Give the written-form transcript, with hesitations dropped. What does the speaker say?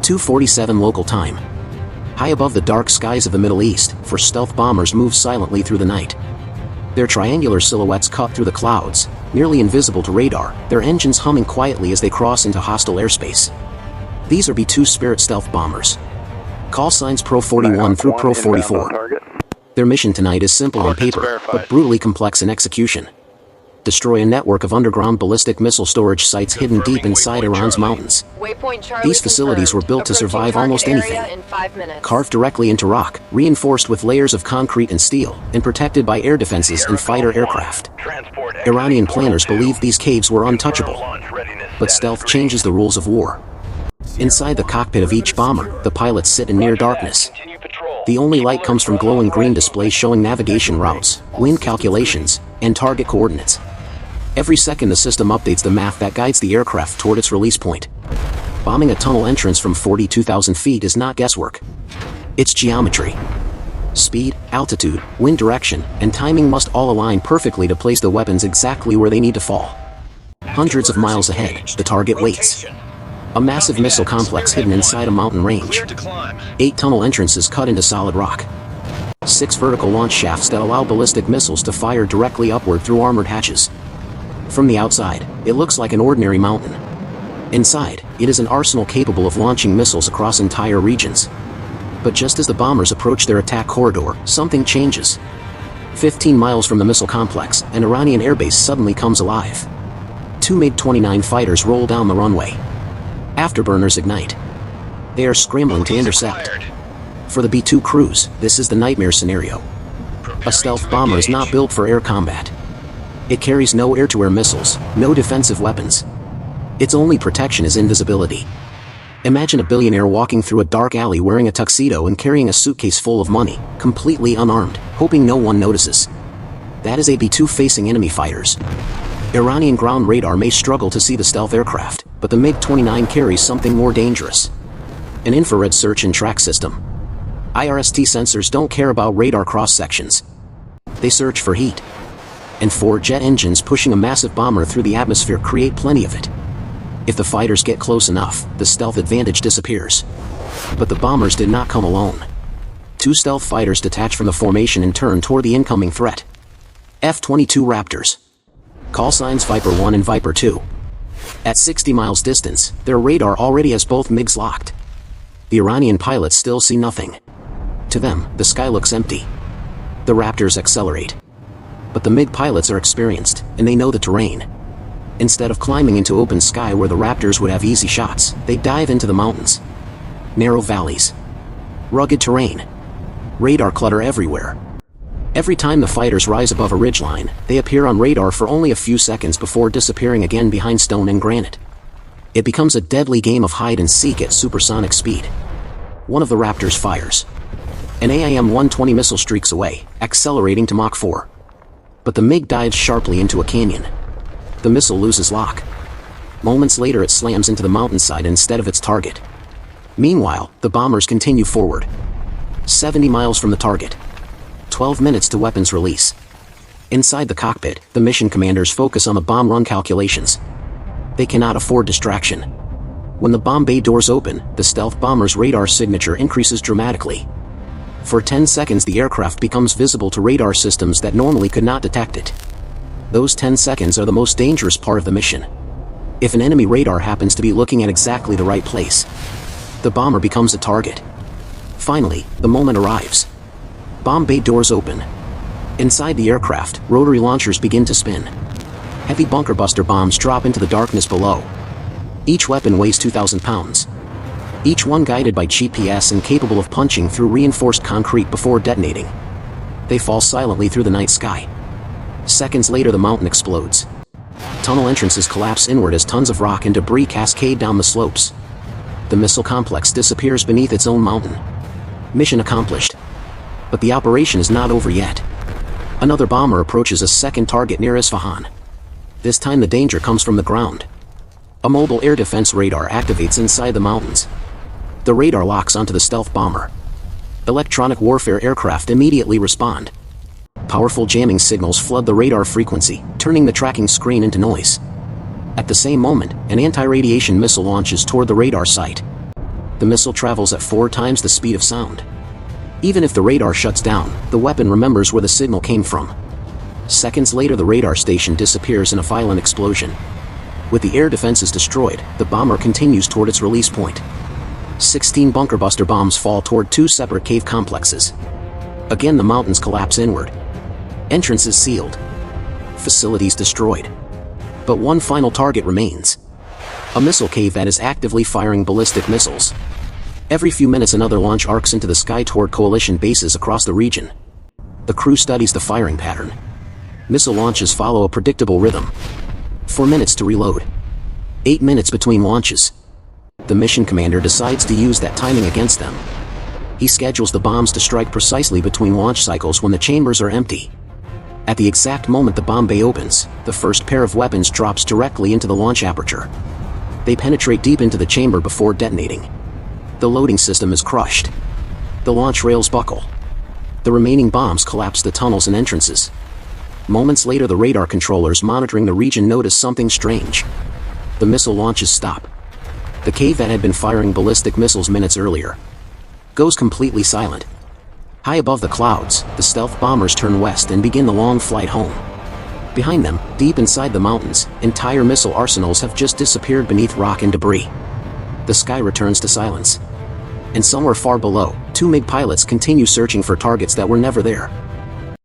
2:47 local time. High above the dark skies of the Middle East, four stealth bombers move silently through the night. Their triangular silhouettes cut through the clouds, nearly invisible to radar, their engines humming quietly as they cross into hostile airspace. These are B-2 Spirit stealth bombers. Call signs Pro 41 through Pro 44. Their mission tonight is simple on paper, but brutally complex in execution. Destroy a network of underground ballistic missile storage sites hidden deep inside Iran's mountains. These facilities were built to survive almost anything. Carved directly into rock, reinforced with layers of concrete and steel, and protected by air defenses and fighter aircraft. Iranian planners believed these caves were untouchable. But stealth changes the rules of war. Inside the cockpit of each bomber, the pilots sit in near darkness. The only light comes from glowing green displays showing navigation routes, wind calculations, and target coordinates. Every second the system updates the map that guides the aircraft toward its release point. Bombing a tunnel entrance from 42,000 feet is not guesswork. It's geometry. Speed, altitude, wind direction, and timing must all align perfectly to place the weapons exactly where they need to fall. Hundreds of miles ahead, the target waits. A massive missile complex hidden inside a mountain range. 8 tunnel entrances cut into solid rock. 6 vertical launch shafts that allow ballistic missiles to fire directly upward through armored hatches. From the outside, it looks like an ordinary mountain. Inside, it is an arsenal capable of launching missiles across entire regions. But just as the bombers approach their attack corridor, something changes. 15 miles from the missile complex, an Iranian airbase suddenly comes alive. 2 MiG-29 fighters roll down the runway. Afterburners ignite. They are scrambling to intercept. For the B-2 crews, this is the nightmare scenario. A stealth bomber is not built for air combat. It carries no air-to-air missiles, no defensive weapons. Its only protection is invisibility. Imagine a billionaire walking through a dark alley wearing a tuxedo and carrying a suitcase full of money, completely unarmed, hoping no one notices. That is a B-2 facing enemy fighters. Iranian ground radar may struggle to see the stealth aircraft, but the MiG-29 carries something more dangerous. An infrared search and track system. IRST sensors don't care about radar cross-sections. They search for heat. And 4 jet engines pushing a massive bomber through the atmosphere create plenty of it. If the fighters get close enough, the stealth advantage disappears. But the bombers did not come alone. 2 stealth fighters detach from the formation and turn toward the incoming threat. F-22 Raptors. Call signs Viper 1 and Viper 2. At 60 miles distance, their radar already has both MiGs locked. The Iranian pilots still see nothing. To them, the sky looks empty. The Raptors accelerate. But the MiG pilots are experienced, and they know the terrain. Instead of climbing into open sky where the Raptors would have easy shots, they dive into the mountains. Narrow valleys. Rugged terrain. Radar clutter everywhere. Every time the fighters rise above a ridgeline, they appear on radar for only a few seconds before disappearing again behind stone and granite. It becomes a deadly game of hide and seek at supersonic speed. One of the Raptors fires. An AIM-120 missile streaks away, accelerating to Mach 4. But the MiG dives sharply into a canyon. The missile loses lock. Moments later it slams into the mountainside instead of its target. Meanwhile, the bombers continue forward. 70 miles from the target. 12 minutes to weapons release. Inside the cockpit, the mission commanders focus on the bomb run calculations. They cannot afford distraction. When the bomb bay doors open, the stealth bomber's radar signature increases dramatically. For 10 seconds the aircraft becomes visible to radar systems that normally could not detect it. Those 10 seconds are the most dangerous part of the mission. If an enemy radar happens to be looking at exactly the right place, the bomber becomes a target. Finally, the moment arrives. Bomb bay doors open. Inside the aircraft, rotary launchers begin to spin. Heavy bunker buster bombs drop into the darkness below. Each weapon weighs 2,000 pounds. Each one guided by GPS and capable of punching through reinforced concrete before detonating. They fall silently through the night sky. Seconds later the mountain explodes. Tunnel entrances collapse inward as tons of rock and debris cascade down the slopes. The missile complex disappears beneath its own mountain. Mission accomplished. But the operation is not over yet. Another bomber approaches a second target near Isfahan. This time the danger comes from the ground. A mobile air defense radar activates inside the mountains. The radar locks onto the stealth bomber. Electronic warfare aircraft immediately respond. Powerful jamming signals flood the radar frequency, turning the tracking screen into noise. At the same moment, an anti-radiation missile launches toward the radar site. The missile travels at 4 times the speed of sound. Even if the radar shuts down, the weapon remembers where the signal came from. Seconds later, the radar station disappears in a violent explosion. With the air defenses destroyed, the bomber continues toward its release point. 16 bunker-buster bombs fall toward 2 separate cave complexes. Again, the mountains collapse inward. Entrances sealed. Facilities destroyed. But one final target remains. A missile cave that is actively firing ballistic missiles. Every few minutes, another launch arcs into the sky toward coalition bases across the region. The crew studies the firing pattern. Missile launches follow a predictable rhythm. 4 minutes to reload. 8 minutes between launches. The mission commander decides to use that timing against them. He schedules the bombs to strike precisely between launch cycles when the chambers are empty. At the exact moment the bomb bay opens, the first pair of weapons drops directly into the launch aperture. They penetrate deep into the chamber before detonating. The loading system is crushed. The launch rails buckle. The remaining bombs collapse the tunnels and entrances. Moments later, the radar controllers monitoring the region notice something strange. The missile launches stop. The cave that had been firing ballistic missiles minutes earlier goes completely silent. High above the clouds, the stealth bombers turn west and begin the long flight home. Behind them, deep inside the mountains, entire missile arsenals have just disappeared beneath rock and debris. The sky returns to silence. And somewhere far below, 2 MiG pilots continue searching for targets that were never there.